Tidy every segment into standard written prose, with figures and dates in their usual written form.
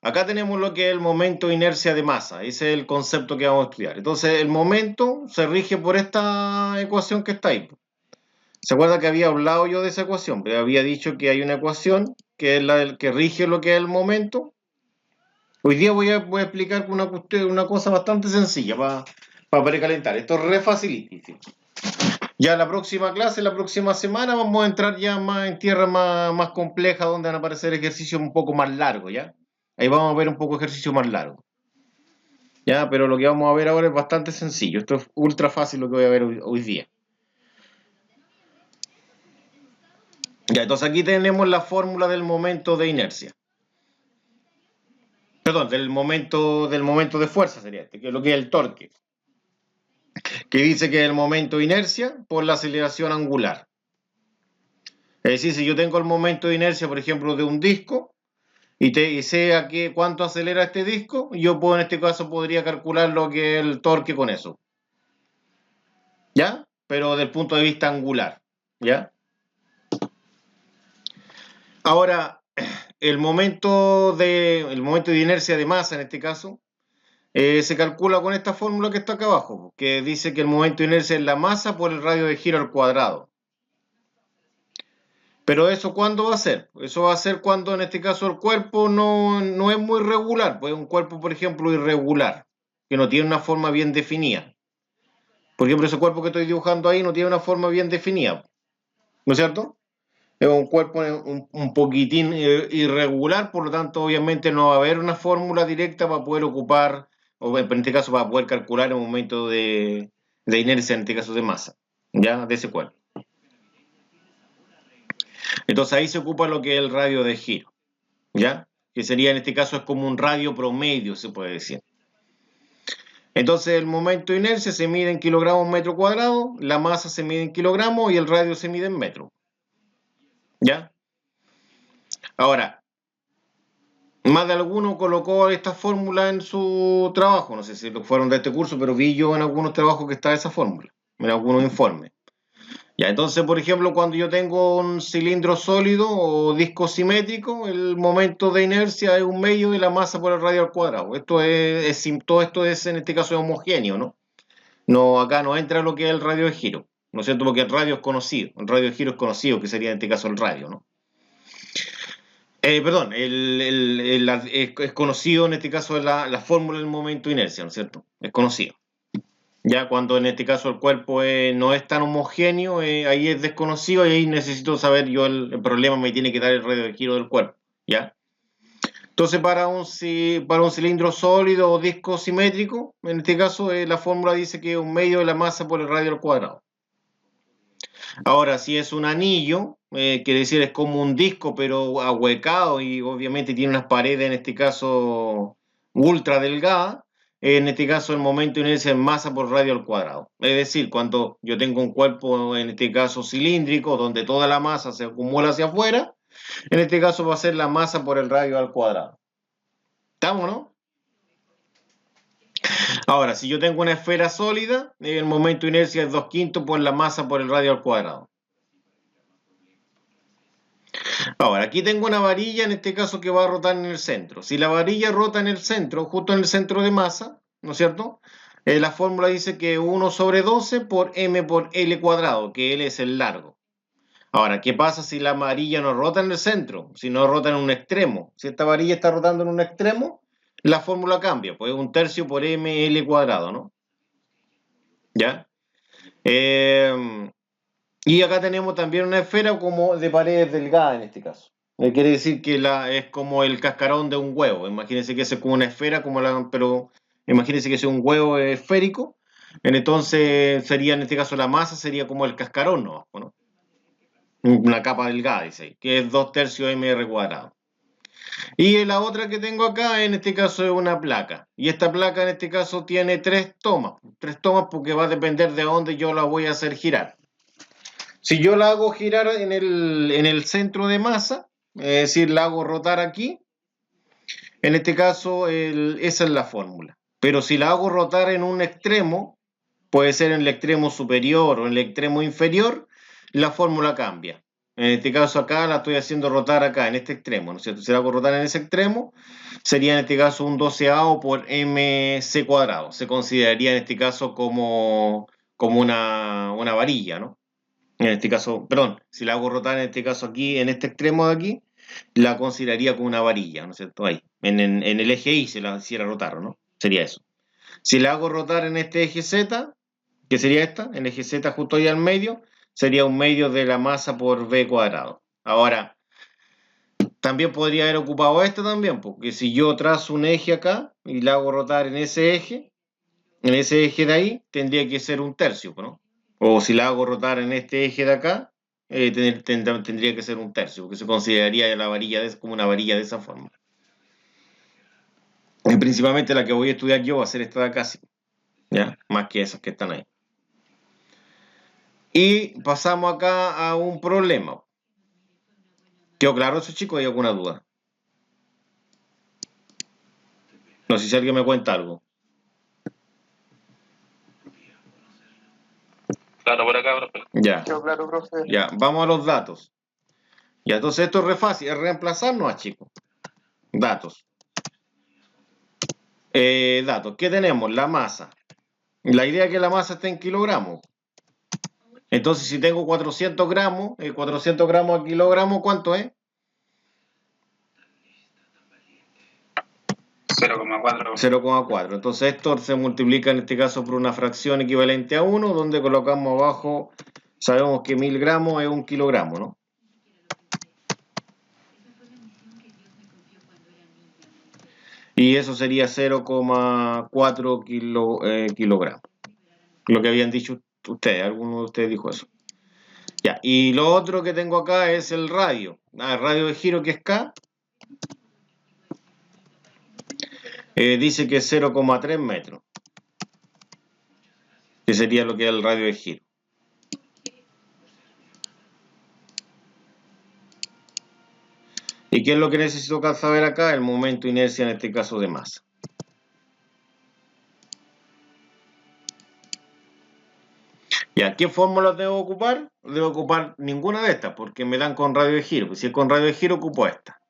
acá tenemos lo que es el momento de inercia de masa. Ese es el concepto que vamos a estudiar. Entonces, el momento se rige por esta ecuación que está ahí. ¿Se acuerda que había hablado yo de esa ecuación? Pero había dicho que hay una ecuación que es la del que rige lo que es el momento. Hoy día voy a explicar una cosa bastante sencilla para precalentar. Esto es re facilísimo. Ya la próxima clase, la próxima semana, vamos a entrar ya más en tierra más compleja, donde van a aparecer ejercicios un poco más largos, ¿ya? Ahí vamos a ver un poco ejercicio más largo. ¿Ya? Pero lo que vamos a ver ahora es bastante sencillo. Esto es ultra fácil lo que voy a ver hoy día. Ya, entonces aquí tenemos la fórmula del momento de inercia. Perdón, del momento de fuerza sería este, que es lo que es el torque. Que dice que es el momento de inercia por la aceleración angular. Es decir, si yo tengo el momento de inercia, por ejemplo, de un disco, y sé cuánto acelera este disco, yo puedo, en este caso podría calcular lo que es el torque con eso. ¿Ya? Pero desde el punto de vista angular. ¿Ya? Ahora, el momento de inercia de masa, en este caso, se calcula con esta fórmula que está acá abajo, que dice que el momento de inercia es la masa por el radio de giro al cuadrado. Pero eso, ¿cuándo va a ser? Eso va a ser cuando en este caso el cuerpo no es muy regular, pues es un cuerpo, por ejemplo, irregular, que no tiene una forma bien definida. Por ejemplo, ese cuerpo que estoy dibujando ahí no tiene una forma bien definida, ¿no es cierto? Es un cuerpo un poquitín irregular, por lo tanto, obviamente no va a haber una fórmula directa para poder ocupar, o en este caso para poder calcular el momento de inercia, en este caso de masa, ¿ya? De ese cuerpo. Entonces ahí se ocupa lo que es el radio de giro, ¿ya? Que sería en este caso es como un radio promedio, se puede decir. Entonces el momento de inercia se mide en kilogramos metro cuadrado, la masa se mide en kilogramos y el radio se mide en metro. ¿Ya? Ahora, más de alguno colocó esta fórmula en su trabajo, no sé si fueron de este curso, pero vi yo en algunos trabajos que está esa fórmula, en algunos informes. Ya, entonces, por ejemplo, cuando yo tengo un cilindro sólido o disco simétrico, el momento de inercia es un medio de la masa por el radio al cuadrado. Todo esto es, en este caso, es homogéneo, ¿no? No, acá no entra lo que es el radio de giro, ¿no es cierto? Porque el radio es conocido, el radio de giro es conocido, que sería en este caso el radio, ¿no? Perdón, es conocido en este caso la fórmula del momento de inercia, ¿no es cierto? Es conocido. Ya cuando en este caso el cuerpo no es tan homogéneo, ahí es desconocido y ahí necesito saber yo el problema me tiene que dar el radio de giro del cuerpo, ¿ya? Entonces para un cilindro sólido o disco simétrico, en este caso la fórmula dice que es un medio de la masa por el radio al cuadrado. Ahora, si es un anillo, quiere decir es como un disco pero ahuecado y obviamente tiene unas paredes en este caso ultra delgadas, en este caso el momento de inercia es masa por radio al cuadrado. Es decir, cuando yo tengo un cuerpo, en este caso cilíndrico, donde toda la masa se acumula hacia afuera, en este caso va a ser la masa por el radio al cuadrado. ¿Estamos, no? Ahora, si yo tengo una esfera sólida, el momento de inercia es 2/5 por la masa por el radio al cuadrado. Ahora, aquí tengo una varilla, en este caso, que va a rotar en el centro. Si la varilla rota en el centro, justo en el centro de masa, ¿no es cierto? La fórmula dice que 1 sobre 12 por m por L cuadrado, que L es el largo. Ahora, ¿qué pasa si la varilla no rota en el centro? Si no rota en un extremo. Si esta varilla está rotando en un extremo, la fórmula cambia. Pues 1/3 por ml cuadrado, ¿no? ¿Ya? Y acá tenemos también una esfera como de paredes delgadas en este caso. Quiere decir que es como el cascarón de un huevo. Imagínense que es como una esfera, pero imagínense que es un huevo esférico. Entonces sería en este caso la masa sería como el cascarón, ¿no? Una capa delgada, dice, que es 2/3 mr cuadrado. Y la otra que tengo acá, en este caso, es una placa. Y esta placa, en este caso, tiene 3 tomas. 3 tomas porque va a depender de dónde yo la voy a hacer girar. Si yo la hago girar en el centro de masa, es decir, la hago rotar aquí, en este caso, esa es la fórmula. Pero si la hago rotar en un extremo, puede ser en el extremo superior o en el extremo inferior, la fórmula cambia. En este caso acá la estoy haciendo rotar acá, en este extremo, ¿no es cierto? Si la hago rotar en ese extremo, sería en este caso un 12avo por mc cuadrado. Se consideraría en este caso como una varilla, ¿no? En este caso, perdón, si la hago rotar en este caso aquí, en este extremo de aquí, la consideraría como una varilla, ¿no es cierto? Ahí, en el eje Y, si la hiciera rotar, ¿no? Sería eso. Si la hago rotar en este eje Z, que sería esta, en el eje Z justo ahí al medio, sería un medio de la masa por v cuadrado. Ahora, también podría haber ocupado esta también, porque si yo trazo un eje acá y la hago rotar en ese eje de ahí, tendría que ser un tercio, ¿no? O si la hago rotar en este eje de acá, tendría que ser un tercio, porque se consideraría la varilla como una varilla de esa forma. Y principalmente la que voy a estudiar yo va a ser esta de acá, sí, ¿ya? Más que esas que están ahí. Y pasamos acá a un problema. ¿Quedó claro eso, chicos? ¿Hay alguna duda? No sé si alguien me cuenta algo. Claro, por acá, profe. Ya. Quedó claro, profe. Ya, vamos a los datos. Ya, entonces esto es re fácil, es reemplazarnos, chicos. Datos. Datos. ¿Qué tenemos? La masa. La idea es que la masa esté en kilogramos. Entonces, si tengo 400 gramos, 400 gramos a kilogramo, ¿cuánto es? 0,4. 0,4. Entonces, esto se multiplica en este caso por una fracción equivalente a 1, donde colocamos abajo, sabemos que 1000 gramos es 1 kilogramo, ¿no? Y eso sería 0,4 kilogramos. Lo que habían dicho ustedes, alguno de ustedes dijo eso. Ya, y lo otro que tengo acá es el radio. El radio de giro que es K. Dice que es 0,3 metros. Que sería lo que es el radio de giro. ¿Y qué es lo que necesito saber acá? El momento de inercia, en este caso de masa. Ya, ¿qué fórmulas debo ocupar? Debo ocupar ninguna de estas, porque me dan con radio de giro. Pues si es con radio de giro, ocupo esta.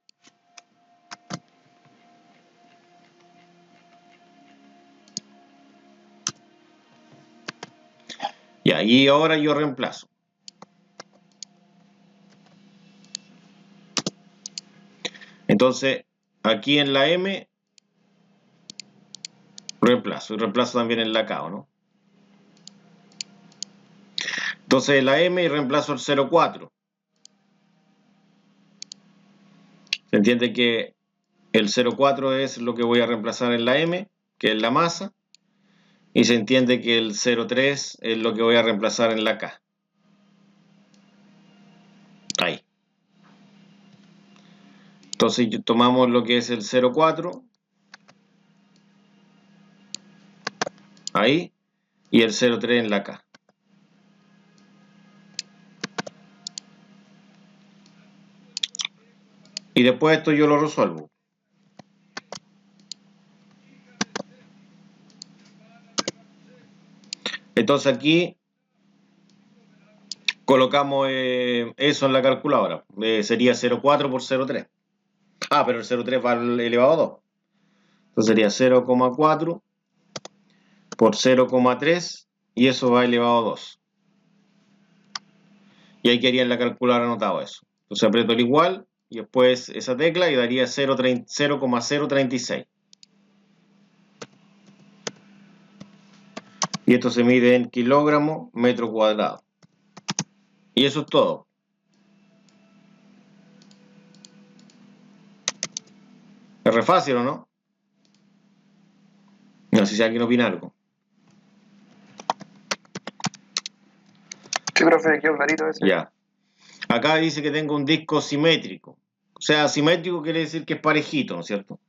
Ya, y ahora yo reemplazo. Entonces, aquí en la M, reemplazo. Y reemplazo también en la K, ¿no? Entonces, en la M y reemplazo el 0,4. Se entiende que el 0,4 es lo que voy a reemplazar en la M, que es la masa. Y se entiende que el 0,3 es lo que voy a reemplazar en la K. Ahí. Entonces tomamos lo que es el 0,4. Ahí. Y el 0,3 en la K. Y después esto yo lo resuelvo. Entonces aquí colocamos eso en la calculadora. Sería 0,4 por 0,3. Ah, pero el 0,3 va al elevado a 2. Entonces sería 0,4 por 0,3 y eso va elevado a 2. Y ahí quería en la calculadora anotado eso. Entonces aprieto el igual y después esa tecla y daría 0,036. Y esto se mide en kilogramos metro cuadrado. Y eso es todo. Es re fácil, ¿o no? No sé si alguien opina algo. Sí, profe, quedó clarito ese. Ya. Acá dice que tengo un disco simétrico. O sea, simétrico quiere decir que es parejito, ¿no es cierto?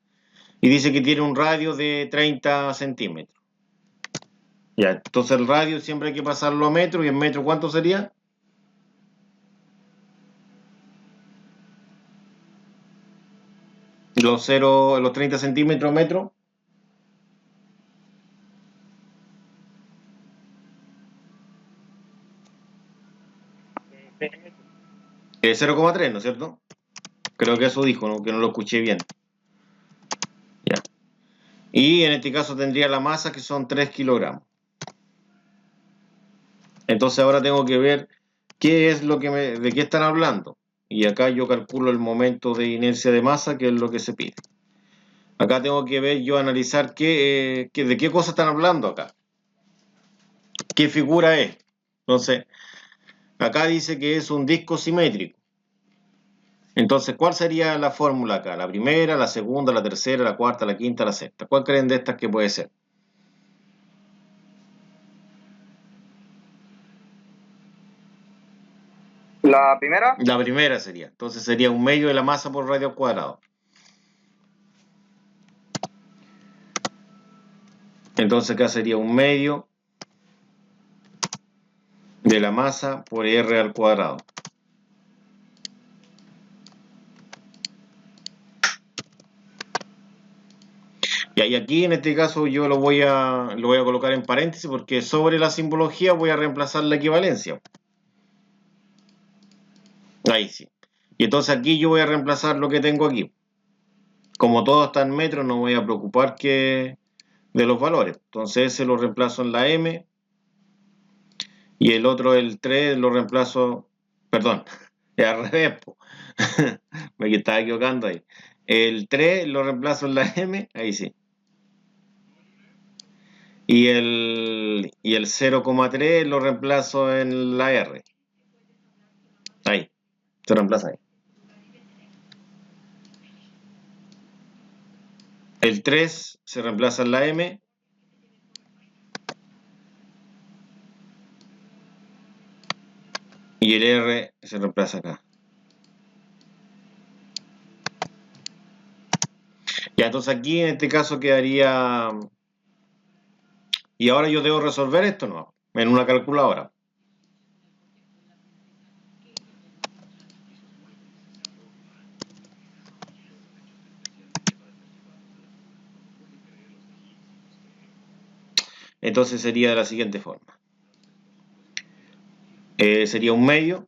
Y dice que tiene un radio de 30 centímetros. Ya, entonces el radio siempre hay que pasarlo a metro. ¿Y en metro cuánto sería? Los 30 centímetros metro. 0,3, ¿no es cierto? Creo que eso dijo, ¿no? Que no lo escuché bien. Ya. Y en este caso tendría la masa que son 3 kilogramos. Entonces ahora tengo que ver qué es lo que de qué están hablando. Y acá yo calculo el momento de inercia de masa, que es lo que se pide. Acá tengo que ver yo analizar de qué cosa están hablando acá. ¿Qué figura es? Entonces, acá dice que es un disco simétrico. Entonces, ¿cuál sería la fórmula acá? ¿La primera, la segunda, la tercera, la cuarta, la quinta, la sexta? ¿Cuál creen de estas que puede ser? La primera, La primera sería. Entonces sería un medio de la masa por radio al cuadrado. Entonces acá sería un medio de la masa por R al cuadrado. Y aquí en este caso yo lo voy a colocar en paréntesis porque sobre la simbología voy a reemplazar la equivalencia. Ahí sí. Y entonces aquí yo voy a reemplazar lo que tengo aquí. Como todo está en metros, no me voy a preocupar de los valores. Entonces ese lo reemplazo en la M y el otro, el 3, lo reemplazo, perdón, es al revés, me estaba equivocando ahí. El 3 lo reemplazo en la M, ahí sí. Y el 0,3 lo reemplazo en la R. Ahí, se reemplaza ahí. El 3 se reemplaza en la M. Y el R se reemplaza acá. Ya, entonces aquí en este caso quedaría... Y ahora yo debo resolver esto, ¿no? En una calculadora. Entonces sería de la siguiente forma. Sería un medio.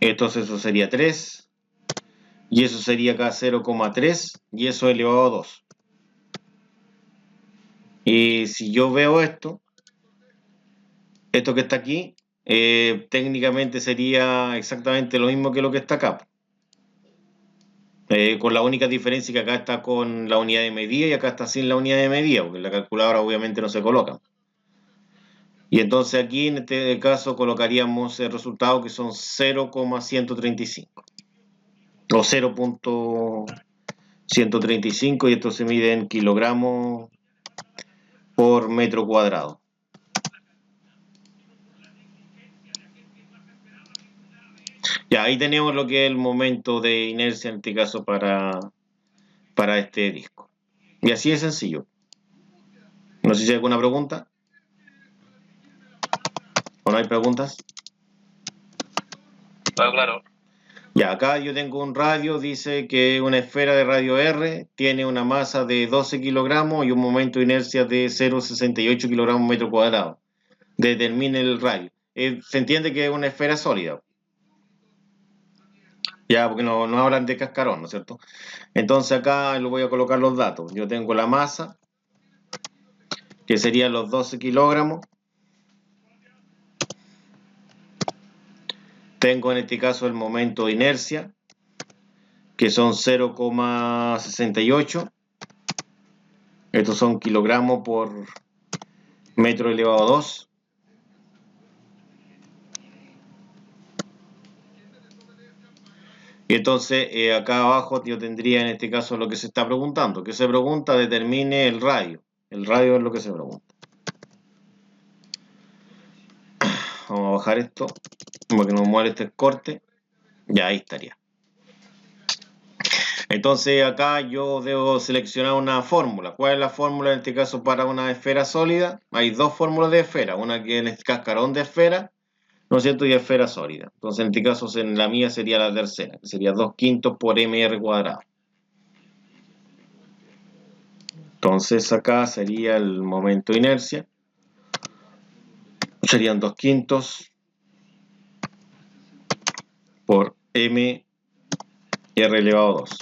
Entonces eso sería 3. Y eso sería acá 0,3. Y eso elevado a 2. Y si yo veo esto que está aquí, técnicamente sería exactamente lo mismo que lo que está acá. Con la única diferencia que acá está con la unidad de medida y acá está sin la unidad de medida, porque en la calculadora obviamente no se coloca. Y entonces aquí en este caso colocaríamos el resultado que son 0,135 o 0,135 y esto se mide en kilogramos por metro cuadrado. Ya, ahí tenemos lo que es el momento de inercia en este caso para este disco. Y así es sencillo. No sé si hay alguna pregunta. ¿O no hay preguntas? claro. Ya, acá yo tengo un radio, dice que una esfera de radio R tiene una masa de 12 kilogramos y un momento de inercia de 0,68 kilogramos metro cuadrado. Determine el radio. Se entiende que es una esfera sólida. Ya, porque no hablan de cascarón, ¿no es cierto? Entonces acá le voy a colocar los datos. Yo tengo la masa, que serían los 12 kilogramos. Tengo en este caso el momento de inercia, que son 0,68. Estos son kilogramos por metro elevado a 2. Y entonces acá abajo yo tendría en este caso lo que se está preguntando. ¿Qué se pregunta? Determine el radio. El radio es lo que se pregunta. Vamos a bajar esto para que no moleste el corte. Ya, ahí estaría. Entonces acá yo debo seleccionar una fórmula. ¿Cuál es la fórmula en este caso para una esfera sólida? Hay dos fórmulas de esfera. Una que es el cascarón de esfera, ¿no es cierto? Y esfera sólida. Entonces en este caso en la mía sería la tercera, que sería 2/5 por mr cuadrado. Entonces acá sería el momento de inercia. serían 2/5 por m r elevado a 2.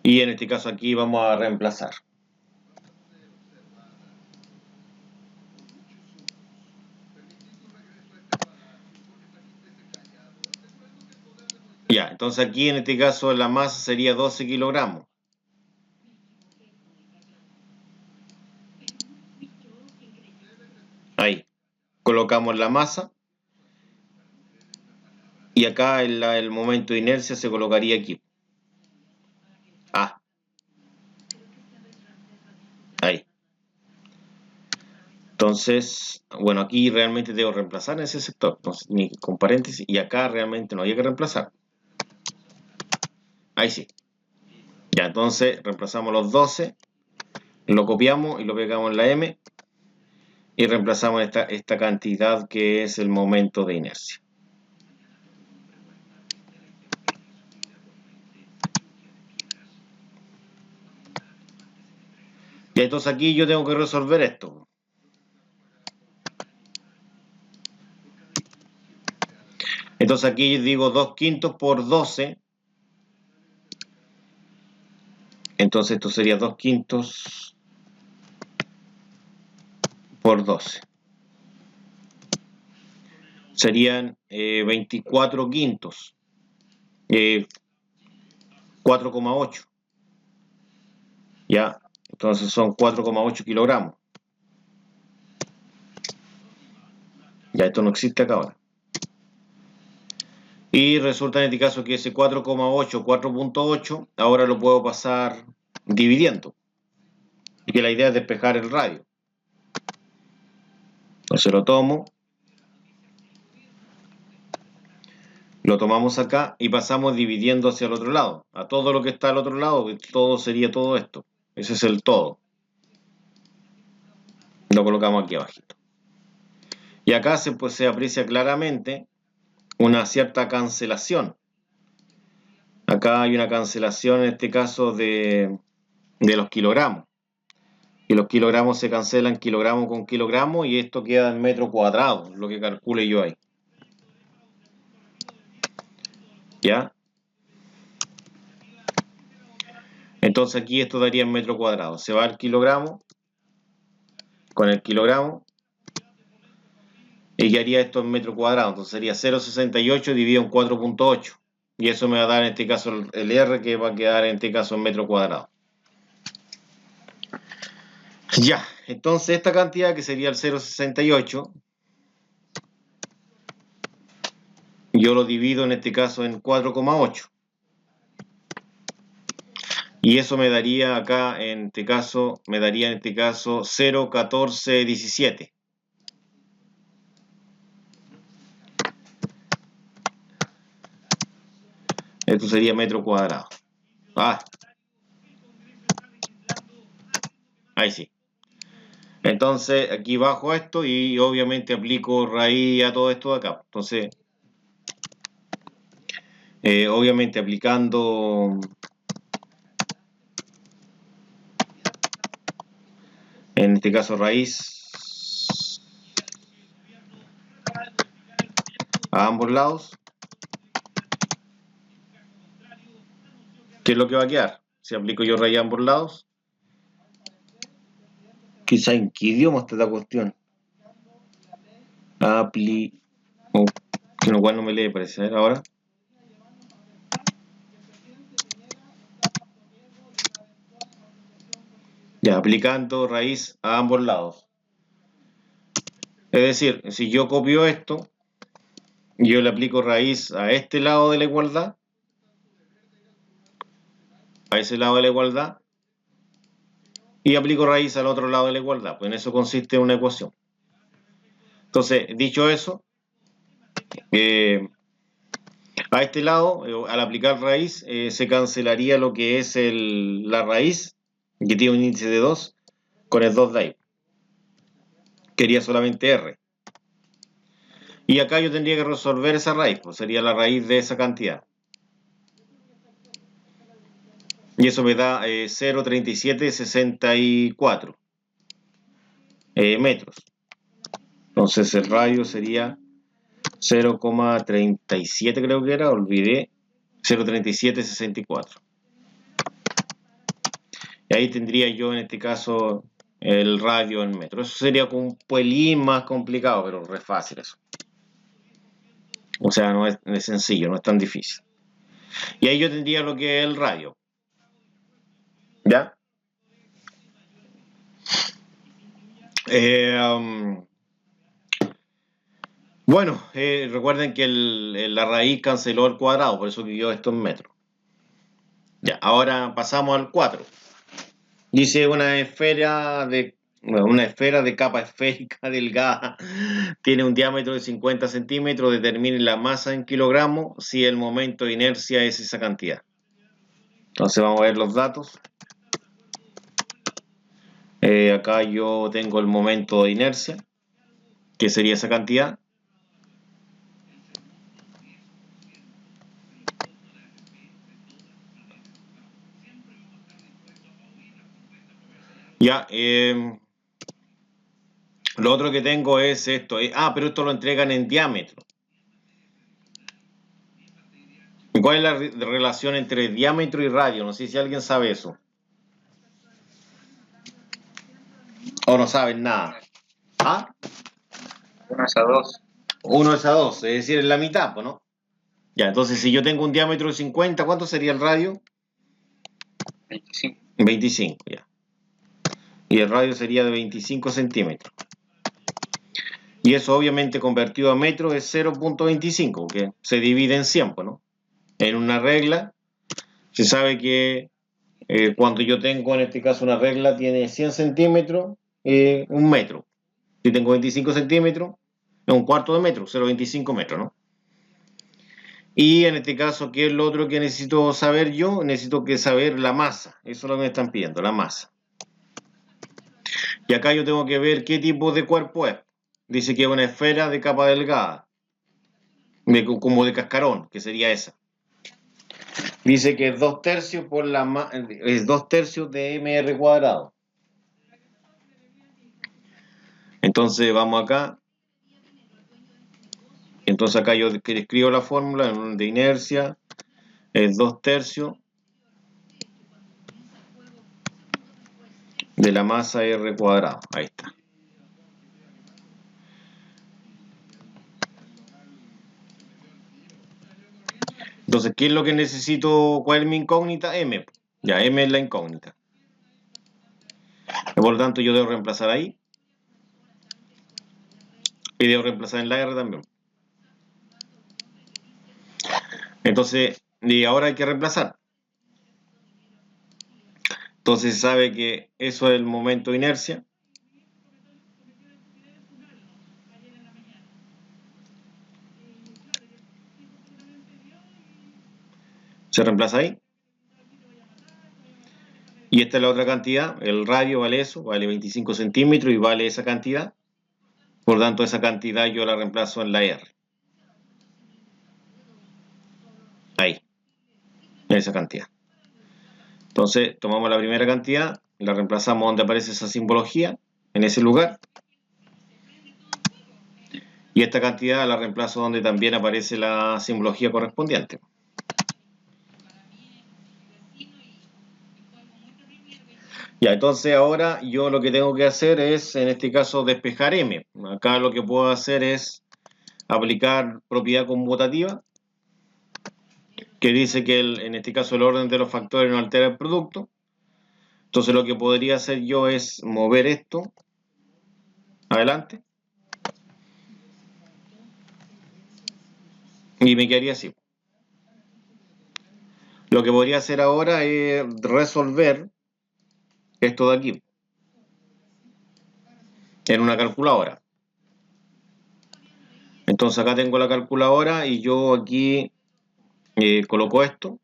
Y en este caso aquí vamos a reemplazar. Ya, entonces aquí en este caso la masa sería 12 kilogramos. Ahí, colocamos la masa. Y acá el momento de inercia se colocaría aquí. Ahí. Entonces, bueno, aquí realmente debo reemplazar en ese sector. Entonces, ni con paréntesis. Y acá realmente no hay que reemplazar. Ahí sí. Ya, entonces reemplazamos los 12. Lo copiamos y lo pegamos en la M. Y reemplazamos esta cantidad que es el momento de inercia. Y entonces aquí yo tengo que resolver esto. Entonces aquí digo 2/5 por 12. Entonces esto sería 2/5 por 12. Serían 24/5. 4,8. Ya, entonces son 4,8 kilogramos. Ya, esto no existe acá ahora. Y resulta en este caso que ese 4,8, 4.8, ahora lo puedo pasar dividiendo. Y que la idea es despejar el radio. Entonces lo tomo. Lo tomamos acá y pasamos dividiendo hacia el otro lado. A todo lo que está al otro lado, todo sería todo esto. Ese es el todo. Lo colocamos aquí abajito. Y acá se aprecia claramente una cierta cancelación. Acá hay una cancelación en este caso de los kilogramos. Y los kilogramos se cancelan kilogramo con kilogramo y esto queda en metro cuadrado, lo que calcule yo ahí. ¿Ya? Entonces aquí esto daría en metro cuadrado. Se va el kilogramo con el kilogramo y quedaría esto en metro cuadrado. Entonces sería 0,68 dividido en 4.8. Y eso me va a dar en este caso el R, que va a quedar en este caso en metro cuadrado. Ya, entonces esta cantidad que sería el 0,68, yo lo divido en este caso en 4,8. Y eso me daría acá, en este caso, 0,1417. Esto sería metro cuadrado. Ahí sí. Entonces, aquí bajo esto y obviamente aplico raíz a todo esto de acá. Entonces, obviamente aplicando en este caso raíz a ambos lados, ¿qué es lo que va a quedar? Si aplico yo raíz a ambos lados, quizá en qué idioma está esta cuestión. Que lo cual no me lee, parece. Ahora. Ya, aplicando raíz a ambos lados. Es decir, si yo copio esto, yo le aplico raíz a este lado de la igualdad, a ese lado de la igualdad, y aplico raíz al otro lado de la igualdad. Pues en eso consiste una ecuación. Entonces, dicho eso, a este lado, al aplicar raíz, se cancelaría lo que es la raíz, que tiene un índice de 2, con el 2 de ahí. Quería solamente R. Y acá yo tendría que resolver esa raíz, pues sería la raíz de esa cantidad. Y eso me da 0,3764 metros. Entonces el radio sería 0,37 creo que era, olvidé, 0,3764. Y ahí tendría yo en este caso el radio en metros. Eso sería un pelín más complicado, pero es fácil eso. O sea, no es sencillo, no es tan difícil. Y ahí yo tendría lo que es el radio. ¿Ya? Bueno, recuerden que la raíz canceló el cuadrado, por eso vivió esto en metros. Ya, ahora pasamos al 4. Dice una esfera de capa esférica delgada tiene un diámetro de 50 centímetros, determine la masa en kilogramos si el momento de inercia es esa cantidad. Entonces vamos a ver los datos. Acá yo tengo el momento de inercia, que sería esa cantidad. Ya, lo otro que tengo es esto. Pero esto lo entregan en diámetro. ¿Cuál es la relación entre diámetro y radio? No sé si alguien sabe eso. O no saben nada. ¿Ah? 1:2. 1:2, es decir, en la mitad, ¿no? Ya, entonces si yo tengo un diámetro de 50, ¿cuánto sería el radio? 25. 25, ya. Y el radio sería de 25 centímetros. Y eso obviamente convertido a metro es 0,25, que se divide en 100, ¿no? En una regla, se sabe que cuando yo tengo en este caso una regla tiene 100 centímetros, un metro. Si tengo 25 centímetros, es un cuarto de metro, 0,25 metros, ¿no? Y en este caso, ¿qué es lo otro que necesito saber yo? Necesito saber la masa. Eso es lo que me están pidiendo, la masa. Y acá yo tengo que ver qué tipo de cuerpo es. Dice que es una esfera de capa delgada, como de cascarón, que sería esa. Dice que es 2/3 es 2/3 de mr cuadrado. Entonces vamos acá. Entonces acá yo escribo la fórmula de inercia. Es 2/3 de la masa r cuadrado. Ahí está. Entonces, ¿qué es lo que necesito? ¿Cuál es mi incógnita? M. Ya, M es la incógnita. Por lo tanto, yo debo reemplazar ahí. Y debo reemplazar en la R también. Entonces, y ahora hay que reemplazar. Entonces se sabe que eso es el momento de inercia. Se reemplaza ahí. Y esta es la otra cantidad. El radio vale eso, vale 25 centímetros y vale esa cantidad. Por lo tanto, esa cantidad yo la reemplazo en la R. Ahí. Esa cantidad. Entonces, tomamos la primera cantidad, la reemplazamos donde aparece esa simbología, en ese lugar. Y esta cantidad la reemplazo donde también aparece la simbología correspondiente. Ya, entonces ahora yo lo que tengo que hacer es, en este caso, despejar M. Acá lo que puedo hacer es aplicar propiedad conmutativa, que dice que en este caso el orden de los factores no altera el producto. Entonces lo que podría hacer yo es mover esto adelante. Y me quedaría así. Lo que podría hacer ahora es resolver esto de aquí en una calculadora. Entonces acá tengo la calculadora y yo aquí coloco esto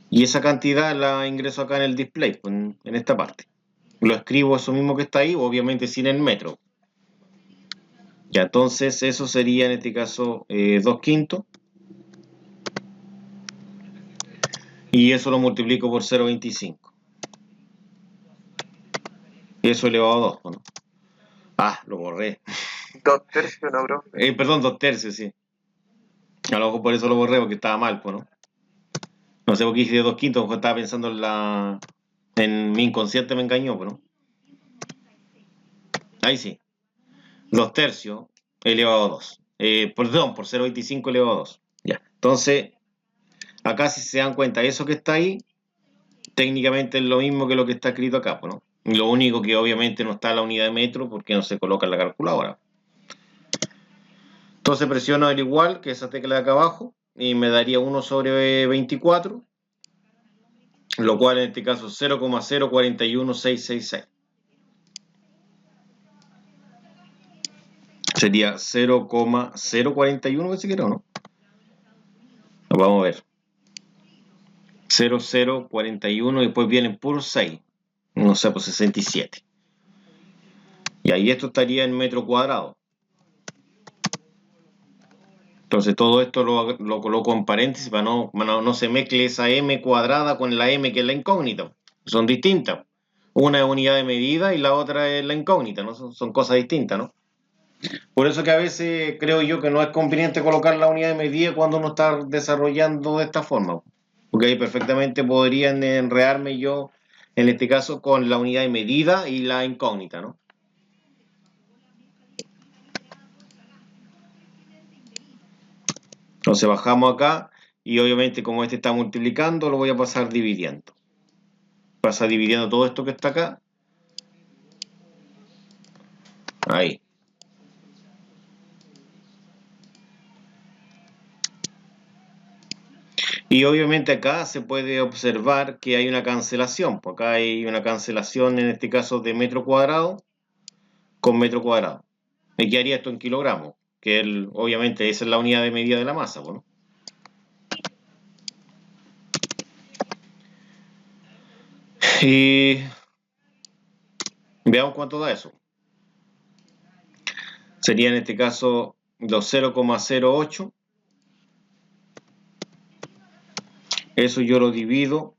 y esa cantidad la ingreso acá en el display, en esta parte. Lo escribo eso mismo que está ahí, obviamente sin el metro. Ya, entonces eso sería en este caso 2/5. Y eso lo multiplico por 0,25. Y eso elevado a 2, ¿no? Ah, lo borré. 2/3, ¿no, bro? Perdón, 2/3, sí. A lo mejor por eso lo borré, porque estaba mal, pues, ¿no? No sé por qué dije 2/5, mejor estaba pensando en mi inconsciente me engañó, pues, ¿no? Ahí sí. 2/3 elevado a 2. Perdón, por 0,25 elevado a 2. Ya. Entonces, acá si se dan cuenta, eso que está ahí, técnicamente es lo mismo que lo que está escrito acá, pues, ¿no? Lo único que obviamente no está la unidad de metro porque no se coloca en la calculadora. Entonces presiono el igual, que esa tecla de acá abajo, y me daría 1/24, lo cual en este caso es 0,041666. Sería 0,041 que siquiera, ¿no? Vamos a ver. 0,041 y después vienen puros 6. No sé, pues 67. Y ahí esto estaría en metro cuadrado. Entonces todo esto lo coloco en paréntesis para no se mezcle esa m cuadrada con la m que es la incógnita. Son distintas. Una es unidad de medida y la otra es la incógnita, ¿no? Son cosas distintas, ¿no? Por eso que a veces creo yo que no es conveniente colocar la unidad de medida cuando uno está desarrollando de esta forma. Porque ahí perfectamente podría enredarme yo, en este caso, con la unidad de medida y la incógnita, ¿no? Entonces bajamos acá y obviamente como este está multiplicando, lo voy a pasar dividiendo. Pasa dividiendo todo esto que está acá. Ahí. Y obviamente acá se puede observar que hay una cancelación. Pues acá hay una cancelación en este caso de metro cuadrado con metro cuadrado. ¿Y qué haría esto en kilogramos? Que obviamente esa es la unidad de medida de la masa, ¿no? Y veamos cuánto da eso. Sería en este caso los 0,08. Eso yo lo divido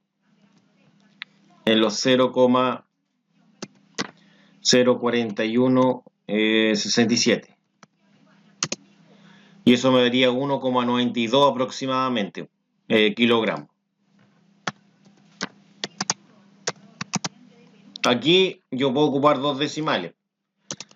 en los 0,04167. Y eso me daría 1,92 aproximadamente kilogramos. Aquí yo puedo ocupar dos decimales.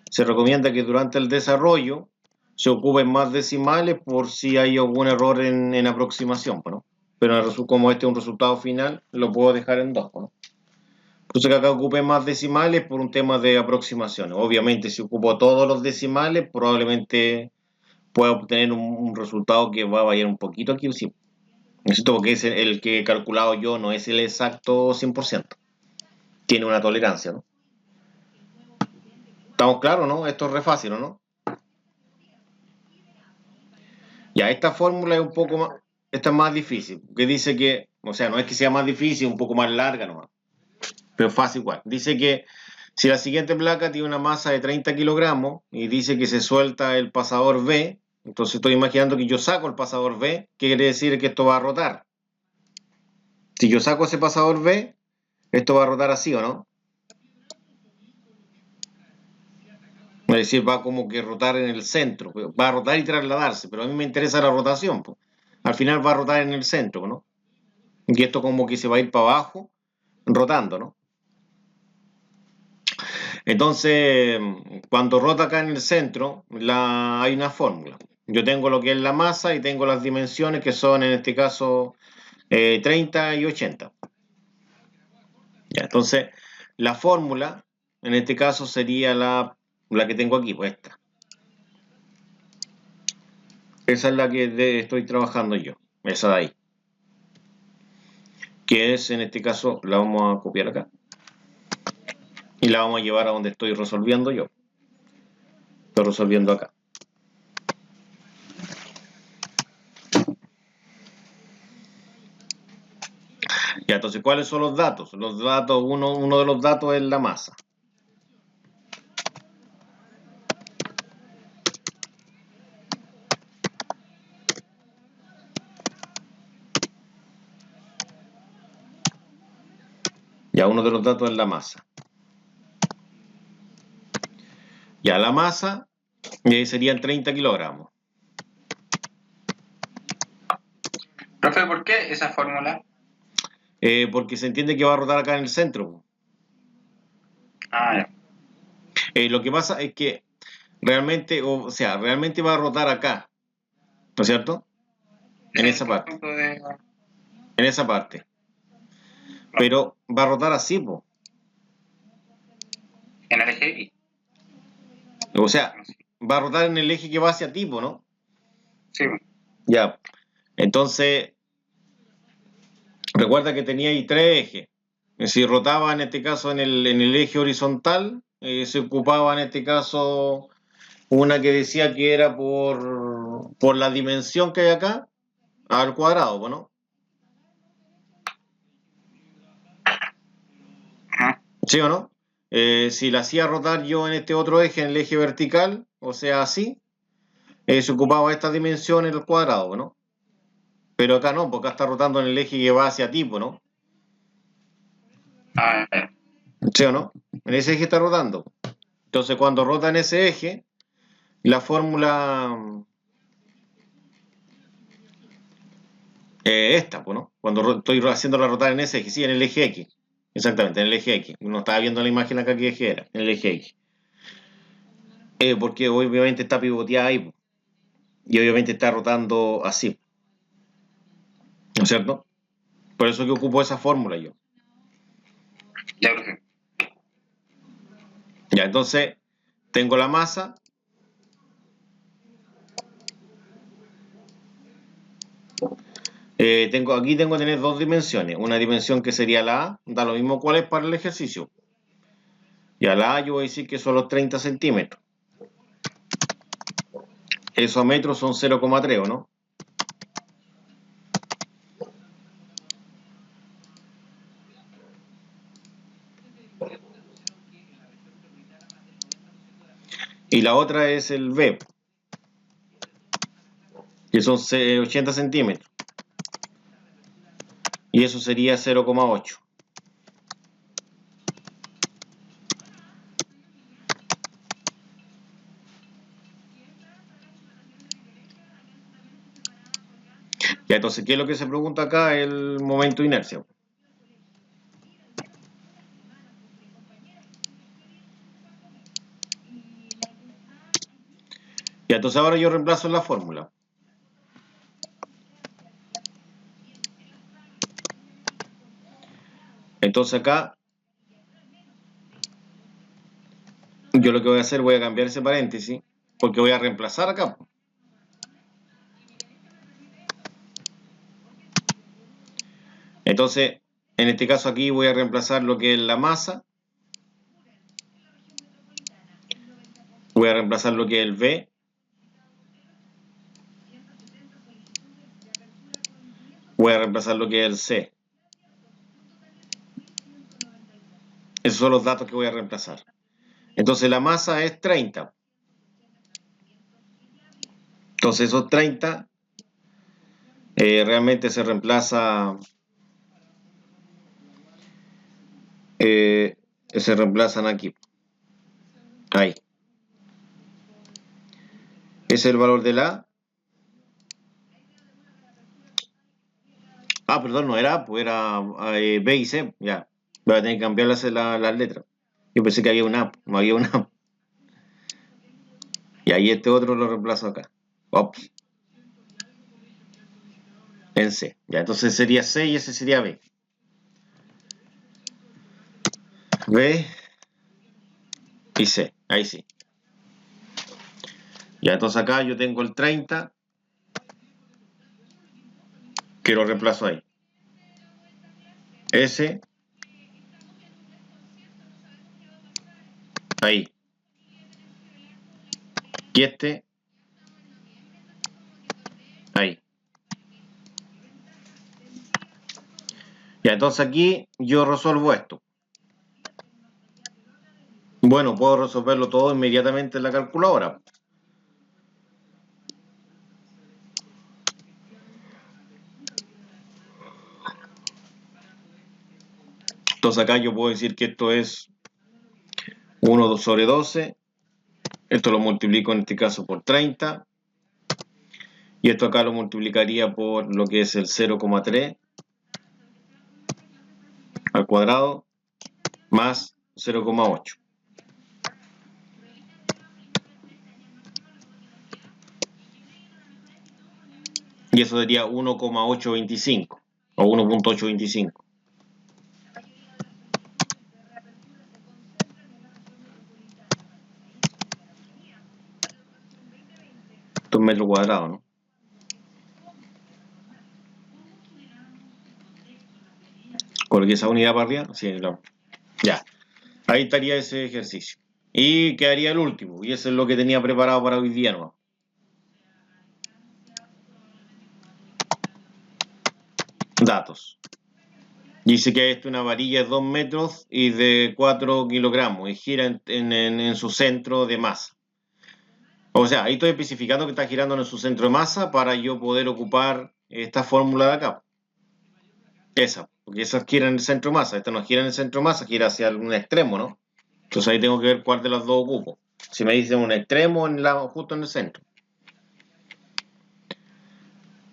Se recomienda que durante el desarrollo se ocupen más decimales por si hay algún error en aproximación, ¿no? Pero como este es un resultado final, lo puedo dejar en 2, ¿no? Entonces que acá ocupe más decimales por un tema de aproximación. Obviamente si ocupo todos los decimales, probablemente pueda obtener un resultado que va a variar un poquito aquí, sí. Necesito porque es el que he calculado yo, no es el exacto 100%. Tiene una tolerancia, ¿no? ¿Estamos claros, no? Esto es re fácil, ¿no? Ya, esta fórmula es un poco más, esta es más difícil, que dice que, o sea, no es que sea más difícil, un poco más larga nomás, pero fácil igual. Dice que si la siguiente placa tiene una masa de 30 kilogramos y dice que se suelta el pasador V, entonces estoy imaginando que yo saco el pasador V, ¿qué quiere decir? Que esto va a rotar. Si yo saco ese pasador V, esto va a rotar así, ¿o no? Es decir, va como que rotar en el centro, va a rotar y trasladarse, pero a mí me interesa la rotación, pues. Al final va a rotar en el centro, ¿no? Y esto como que se va a ir para abajo, rotando, ¿no? Entonces, cuando rota acá en el centro, hay una fórmula. Yo tengo lo que es la masa y tengo las dimensiones que son en este caso 30 y 80. Ya, entonces, la fórmula en este caso sería la que tengo aquí, pues esta. Esa es la que estoy trabajando yo, esa de ahí. Que es en este caso, la vamos a copiar acá. Y la vamos a llevar a donde estoy resolviendo yo. Estoy resolviendo acá. Ya, entonces, ¿cuáles son los datos? Los datos, uno de los datos es la masa. Ya uno de los datos es la masa. Ya la masa serían 30 kilogramos. Profe, ¿por qué esa fórmula? Porque se entiende que va a rotar acá en el centro. Ah, ya. Lo que pasa es que realmente, o sea, realmente va a rotar acá, ¿no es cierto? En Sí, esa parte, conjunto de... en esa parte. Pero va a rotar así, po. En el eje X. O sea, va a rotar en el eje que va hacia ti, po, ¿no? Sí, Ya. Entonces, recuerda que tenía ahí tres ejes. Si rotaba en este caso en el eje horizontal, se ocupaba en este caso una que decía que era por la dimensión que hay acá al cuadrado, po, ¿no? ajá. ¿Sí o no? Si la hacía rotar yo en este otro eje, en el eje vertical, o sea, así, se ocupaba esta dimensión en el cuadrado, ¿no? Pero acá no, porque acá está rotando en el eje que va hacia ti, ¿no? Ah, ya. ¿Sí o no? En ese eje está rotando. Entonces, cuando rota en ese eje, la fórmula esta, pues, ¿no? Cuando estoy haciéndola rotar en ese eje, sí, en el eje X. Exactamente, en el eje X. Uno estaba viendo la imagen acá qué eje era, en el eje X. Porque obviamente está pivoteada ahí, pues, y obviamente está rotando así, ¿no es cierto? Por eso que ocupo esa fórmula yo. Ya, profe. Ya, entonces tengo la masa. Aquí tengo que tener dos dimensiones. Una dimensión que sería la A, da lo mismo cuál es para el ejercicio. Y a la A yo voy a decir que son los 30 centímetros. Eso a metros son 0,3, ¿o no? Y la otra es el B, que son 80 centímetros. Y eso sería 0,8. Ya, entonces, ¿qué es lo que se pregunta acá? El momento de inercia. Ya, entonces ahora yo reemplazo en la fórmula. Entonces acá, yo lo que voy a hacer, voy a cambiar ese paréntesis, porque voy a reemplazar acá. Entonces, en este caso aquí voy a reemplazar lo que es la masa, voy a reemplazar lo que es el V, voy a reemplazar lo que es el C. Esos son los datos que voy a reemplazar. Entonces la masa es 30. Entonces esos 30 realmente se reemplazan aquí. Ahí. Ese es el valor de la A. Ah, perdón, no era A, pues era B y C. Ya. Voy a tener que cambiar las letras. Yo pensé que había una A, no había una A. Y ahí este otro lo reemplazo acá. Ops, en C. Ya, entonces sería C y ese sería B. B y C. Ahí sí. Ya, entonces acá yo tengo el 30 que lo reemplazo ahí. S, ahí. Y este, ahí. Ya, entonces aquí yo resuelvo esto. Bueno, puedo resolverlo todo inmediatamente en la calculadora. Entonces acá yo puedo decir que esto es 1 sobre 12. Esto lo multiplico en este caso por 30. Y esto acá lo multiplicaría por lo que es el 0,3 al cuadrado más 0,8. Y eso sería 1,825 o 1,825. Esto es metro cuadrado, ¿no? Coloqué esa unidad para arriba. Sí, claro. Ya. Ahí estaría ese ejercicio. Y quedaría el último. Y eso es lo que tenía preparado para hoy día, ¿no? Datos. Dice que esto es una varilla de 2 metros y de 4 kilogramos y gira en su centro de masa. O sea, ahí estoy especificando que está girando en su centro de masa para yo poder ocupar esta fórmula de acá. Esa, porque esa gira en el centro de masa. Esta no gira en el centro de masa, gira hacia algún extremo, ¿no? Entonces ahí tengo que ver cuál de las dos ocupo. Si me dicen un extremo justo en el centro.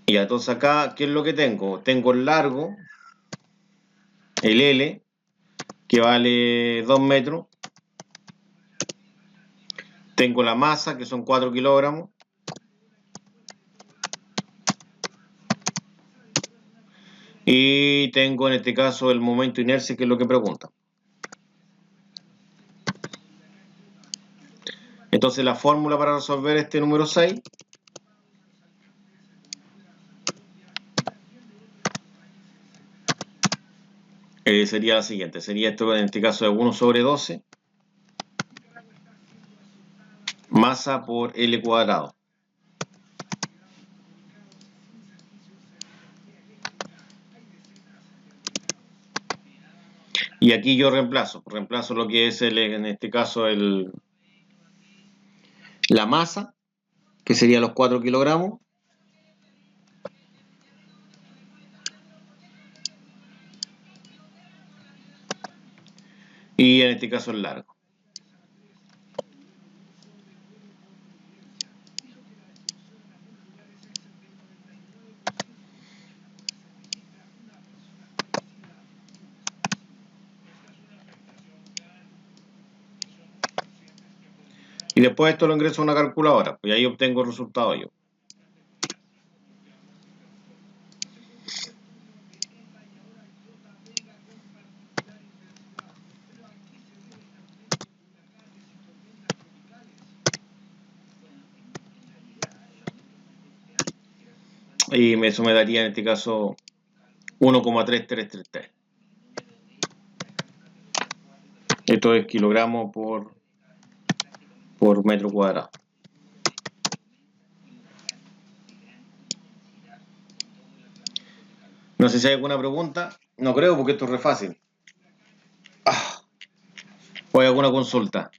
Y entonces acá, ¿qué es lo que tengo? Tengo el largo, el L, que vale 2 metros. Tengo la masa, que son 4 kilogramos. Y tengo en este caso el momento inercia, que es lo que pregunta. Entonces la fórmula para resolver este número 6 sería la siguiente. Sería esto en este caso de 1 sobre 12 masa por L cuadrado. Y aquí yo reemplazo lo que es en este caso la masa, que sería los 4 kilogramos, y en este caso el largo. Y después esto lo ingreso a una calculadora, pues ahí obtengo el resultado yo. Y eso me daría en este caso 1,3333. Esto es kilogramos por metro cuadrado. No sé si hay alguna pregunta. No creo, porque esto es re fácil. ¿O hay alguna consulta?